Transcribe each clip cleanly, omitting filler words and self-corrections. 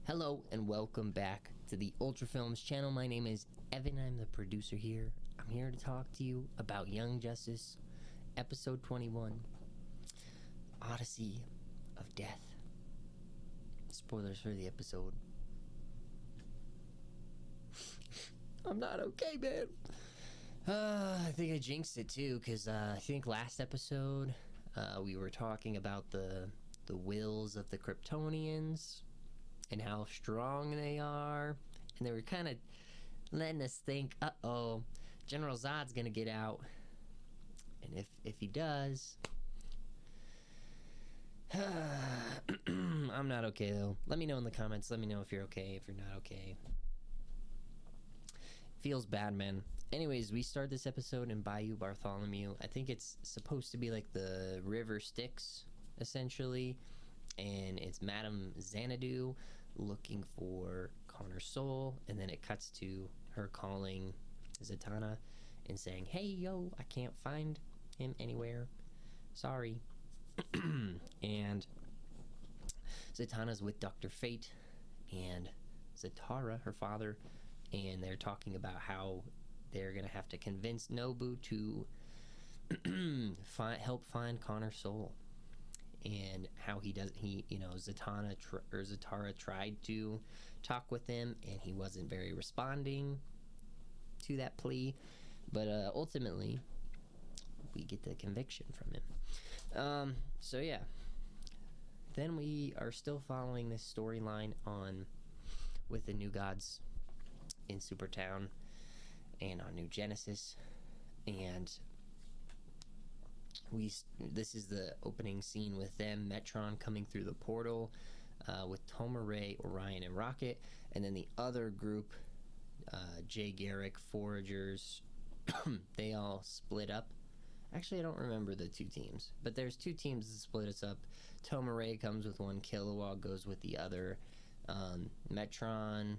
Hello and welcome back to the Ultra Films channel. My name is Evan. I'm the producer here. I'm here to talk to you about Young Justice, episode 21, Odyssey of Death. Spoilers for the episode. I'm not okay, man. I think I jinxed it too, because I think last episode we were talking about the wills of the Kryptonians and how strong they are, and they were kind of letting us think, uh-oh, General Zod's gonna get out, and if he does, I'm not okay though. Let me know in the comments. Let me know if you're okay, if you're not okay. Feels bad, man. Anyways, we start this episode in Bayou Bartholomew. I think it's supposed to be like the river Styx, essentially, and it's Madame Xanadu looking for Connor's soul, and then it cuts to her calling Zatanna and saying, hey, yo, I can't find him anywhere. Sorry. And Zatanna's with Dr. Fate and Zatara, her father, and they're talking about how they're going to have to convince Nobu to help find Connor's soul. And how Zatara tried to talk with him, and he wasn't very responding to that plea. But ultimately, we get the conviction from him. So yeah. Then we are still following this storyline on with the New Gods in Supertown and on New Genesis, and this is the opening scene with them, Metron coming through the portal with Tomar-Re, Orion, and Rocket, and then the other group, Jay Garrick, Foragers, they all split up. Actually, I don't remember the two teams, but there's two teams that split us up. Tomar-Re comes with one, Kilowog goes with the other. Metron,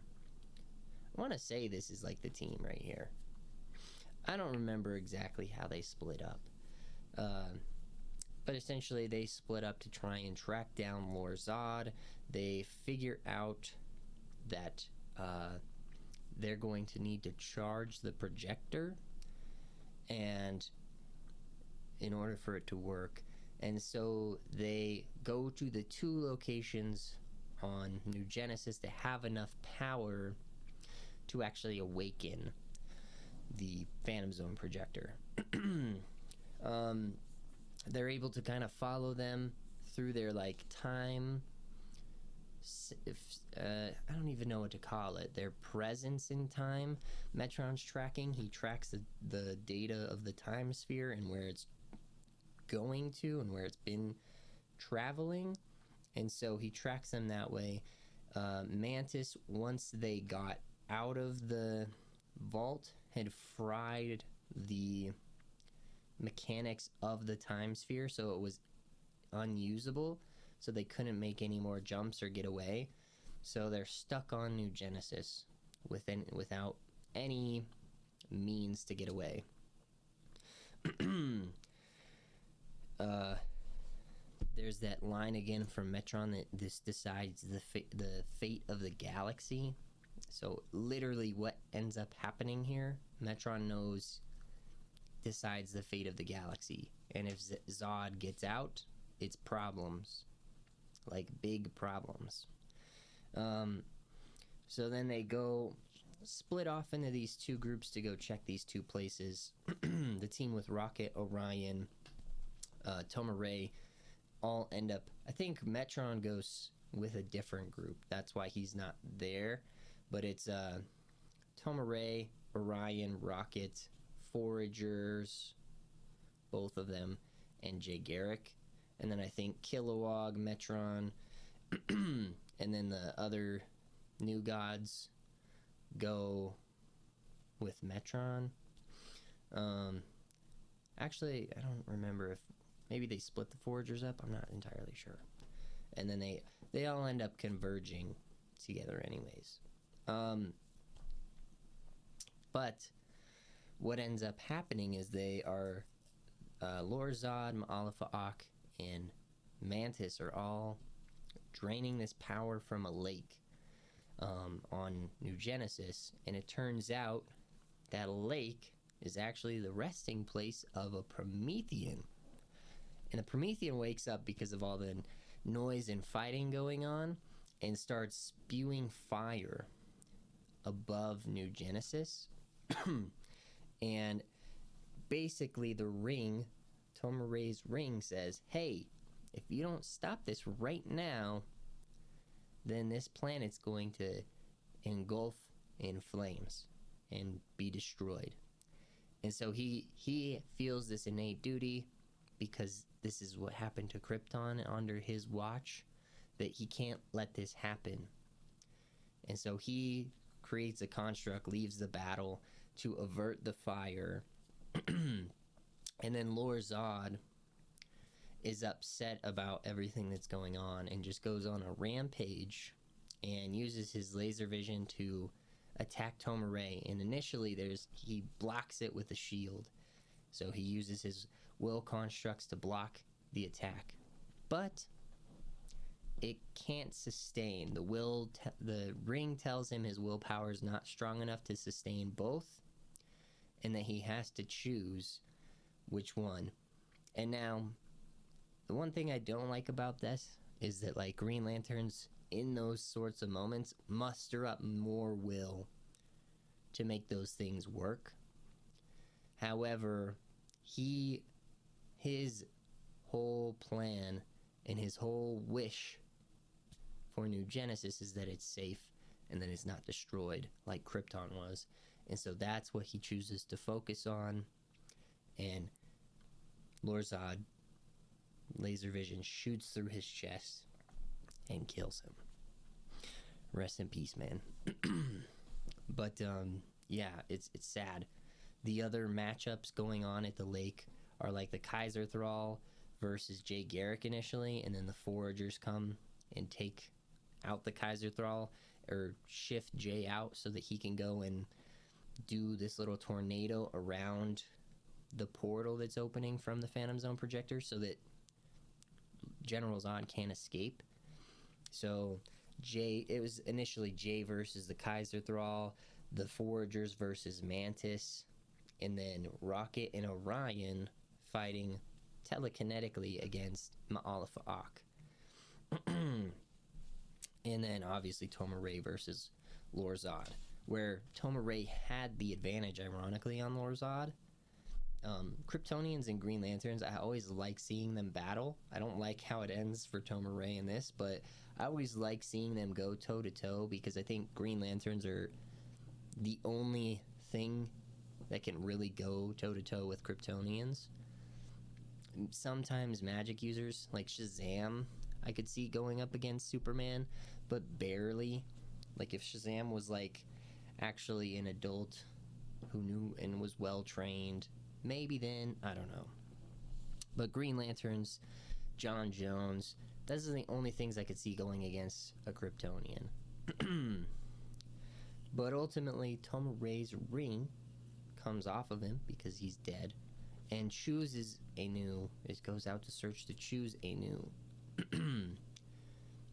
I want to say this is like the team right here. I don't remember exactly how they split up. But essentially they split up to try and track down Lord Zod. They figure out that they're going to need to charge the projector, and in order for it to work, and so they go to the two locations on New Genesis to have enough power to actually awaken the Phantom Zone projector. They're able to kind of follow them through their time, I don't even know what to call it, their presence in time. Metron's tracking, he tracks the data of the time sphere and where it's going to and where it's been traveling, and so he tracks them that way. Mantis, once they got out of the vault, had fried the mechanics of the time sphere, so it was unusable, so they couldn't make any more jumps or get away, so they're stuck on New Genesis without any means to get away. There's that line again from Metron that this decides the fate of the galaxy. So literally what ends up happening here, Metron decides the fate of the galaxy, and if Zod gets out, it's problems, like big problems. So then they go split off into these two groups to go check these two places. The team with Rocket, Orion, Tomar-Re all end up, I think Metron goes with a different group, that's why he's not there, but it's Tomar-Re, Orion, Rocket, Foragers, both of them, and Jay Garrick, and then I think Kilowog, Metron, and then the other New Gods go with Metron. Actually, I don't remember if maybe they split the Foragers up, I'm not entirely sure, and then they all end up converging together anyways. But what ends up happening is they are Lord Zod, Ma'alefa'ak, and Mantis are all draining this power from a lake. on New Genesis, and it turns out that lake is actually the resting place of a Promethean. And the Promethean wakes up because of all the noise and fighting going on and starts spewing fire above New Genesis. And basically the ring, Tomar-Re's ring, says, hey, if you don't stop this right now, then this planet's going to engulf in flames and be destroyed. And so he feels this innate duty, because this is what happened to Krypton under his watch, that he can't let this happen. And so he creates a construct, leaves the battle to avert the fire. And then Lor-Zod is upset about everything that's going on and just goes on a rampage and uses his laser vision to attack Tomar-Re. And initially he blocks it with a shield. So he uses his will constructs to block the attack. But it can't sustain. The ring tells him his willpower is not strong enough to sustain both, and that he has to choose which one. And now, the one thing I don't like about this is that, like, Green Lanterns in those sorts of moments muster up more will to make those things work. However, his whole plan and his whole wish for New Genesis is that it's safe and that it's not destroyed like Krypton was. And so that's what he chooses to focus on. And Lor-Zod, laser vision, shoots through his chest and kills him. Rest in peace, man. But yeah, it's sad. The other matchups going on at the lake are like the Kaiser Thrall versus Jay Garrick initially, and then the Foragers come and take out the Kaiser Thrall, or shift Jay out so that he can go and do this little tornado around the portal that's opening from the Phantom Zone projector so that General Zod can't escape. So it was initially Jay versus the Kaiser Thrall, the Foragers versus Mantis, and then Rocket and Orion fighting telekinetically against Ma'alef-Ak. And then obviously Tomar-Re versus Lor-Zod, where Tomar-Re had the advantage, ironically, on Lor-Zod. Kryptonians and Green Lanterns, I always like seeing them battle. I don't like how it ends for Tomar-Re in this, but I always like seeing them go toe-to-toe, because I think Green Lanterns are the only thing that can really go toe-to-toe with Kryptonians. Sometimes magic users, like Shazam, I could see going up against Superman, but barely. Like, if Shazam was, like, actually an adult who knew and was well-trained, maybe then, I don't know. But Green Lanterns, John Jones, those are the only things I could see going against a Kryptonian. But ultimately, Tomar-Re's ring comes off of him because he's dead, and chooses it goes out to search to choose a new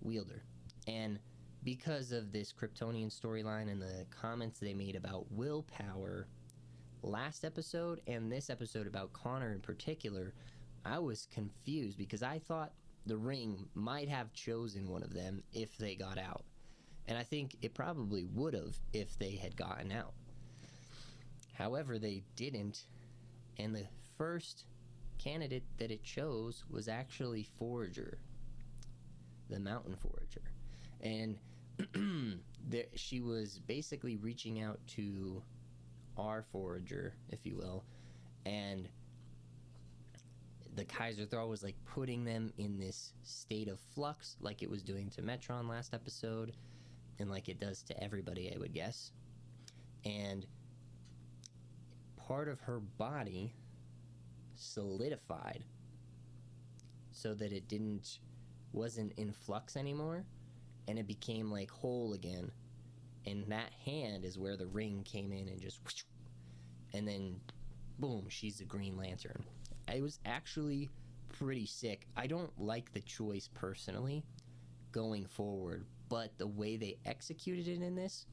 wielder. And because of this Kryptonian storyline and the comments they made about willpower last episode and this episode about Connor in particular, I was confused because I thought the ring might have chosen one of them if they got out. And I think it probably would have if they had gotten out. However, they didn't, and the first candidate that it chose was actually Forager, the Mountain Forager. And she was basically reaching out to our Forager, if you will, and the Kaiser Thrall was like putting them in this state of flux like it was doing to Metron last episode, and like it does to everybody, I would guess. And part of her body solidified so that it wasn't in flux anymore, and it became like whole again. And that hand is where the ring came in and just whoosh, and then boom, she's a Green Lantern. It was actually pretty sick. I don't like the choice personally going forward, but the way they executed it in this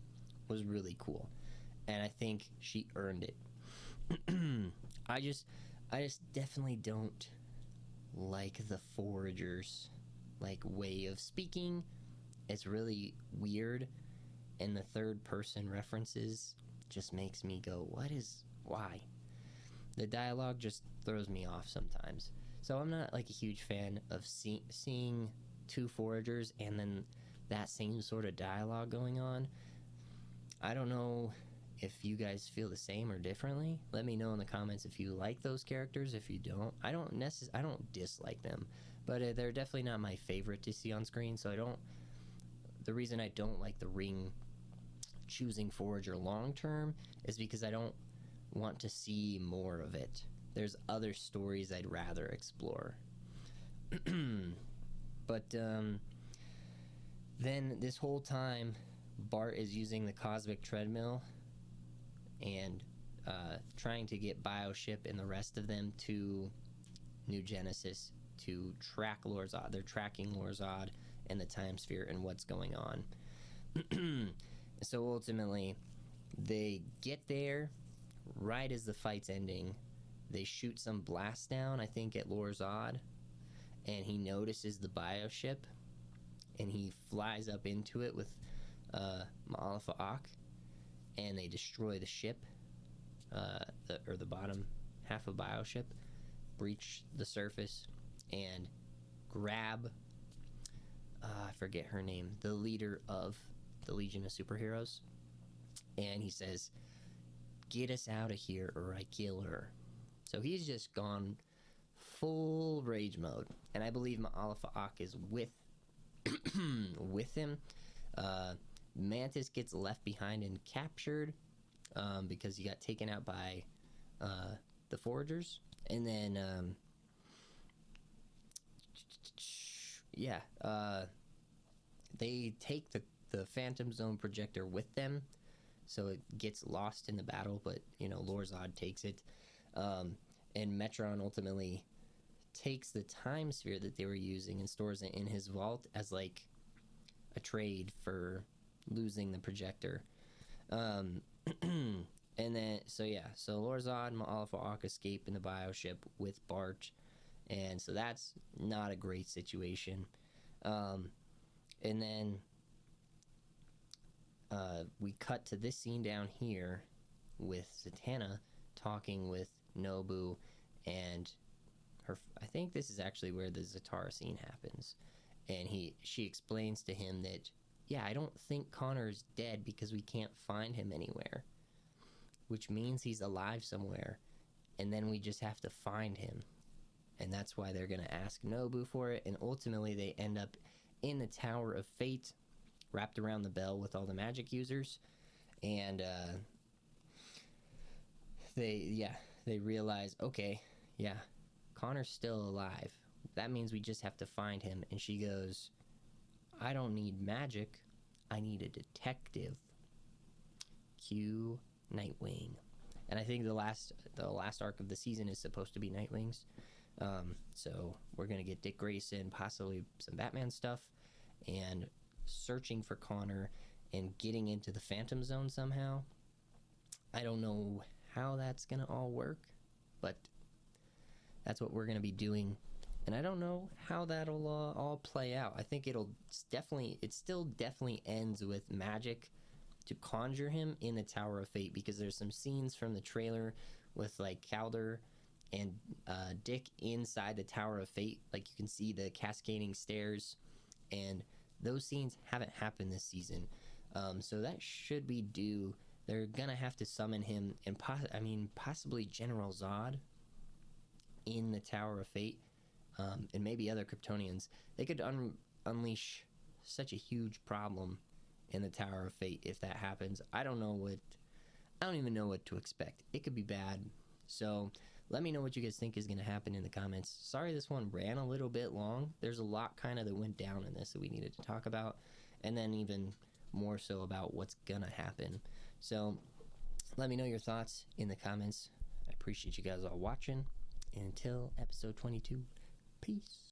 was really cool, and I think she earned it. I just definitely don't like the foragers like way of speaking. It's really weird, and the third person references just makes me go, why? The dialogue just throws me off sometimes. So I'm not like a huge fan of seeing two foragers and then that same sort of dialogue going on. I don't know if you guys feel the same or differently. Let me know in the comments if you like those characters. If you don't, I don't dislike them, but they're definitely not my favorite to see on screen. So the reason I don't like the Ring choosing forager long term is because I don't want to see more of it. There's other stories I'd rather explore. But then this whole time, Bart is using the cosmic treadmill and trying to get Bioship and the rest of them to New Genesis to track Lor-Zod. They're tracking Lor-Zod and the time sphere and what's going on. So ultimately, they get there right as the fight's ending. They shoot some blast down, I think, at Lor-Zod, and he notices the Bioship, and he flies up into it with M'Alpha-Ak, and they destroy the ship, the bottom half of Bioship, breach the surface, and grab, I forget her name, the leader of the Legion of Superheroes, and he says, "Get us out of here or I kill her." So he's just gone full rage mode, and I believe M'Alpha-Ak is with him. Mantis gets left behind and captured because he got taken out by the foragers, and then they take the Phantom Zone projector with them, so it gets lost in the battle, but Lor-Zod takes it, and Metron ultimately takes the time sphere that they were using and stores it in his vault as like a trade for losing the projector. And then so Lor-Zod and M'Alpha-Ak escape in the Bioship with Bart, and so that's not a great situation. And then we cut to this scene down here with Zatanna talking with Nobu, and I think this is actually where the Zatara scene happens, and she explains to him that, yeah, I don't think Connor is dead because we can't find him anywhere, which means he's alive somewhere, and then we just have to find him, and that's why they're going to ask Nobu for it, and ultimately they end up in the Tower of Fate, wrapped around the bell with all the magic users, and they realize, okay, yeah, Connor's still alive. That means we just have to find him. And she goes, I don't need magic, I need a detective. Cue Nightwing. And I think the last arc of the season is supposed to be Nightwing's. So we're gonna get Dick Grayson, possibly some Batman stuff, and searching for Connor and getting into the Phantom Zone somehow. I don't know how that's gonna all work, but that's what we're gonna be doing, and I don't know how that'll all play out. I think it still definitely ends with magic to conjure him in the Tower of Fate, because there's some scenes from the trailer with like Calder and Dick inside the Tower of Fate, like you can see the cascading stairs, and those scenes haven't happened this season. So that should be due. They're gonna have to summon him and possibly General Zod in the Tower of Fate, and maybe other Kryptonians. They could unleash such a huge problem in the Tower of Fate if that happens. I don't even know what to expect. It could be bad. So let me know what you guys think is going to happen in the comments. Sorry this one ran a little bit long. There's a lot kind of that went down in this that we needed to talk about, and then even more so about what's going to happen. So let me know your thoughts in the comments. I appreciate you guys all watching. And until episode 22, peace.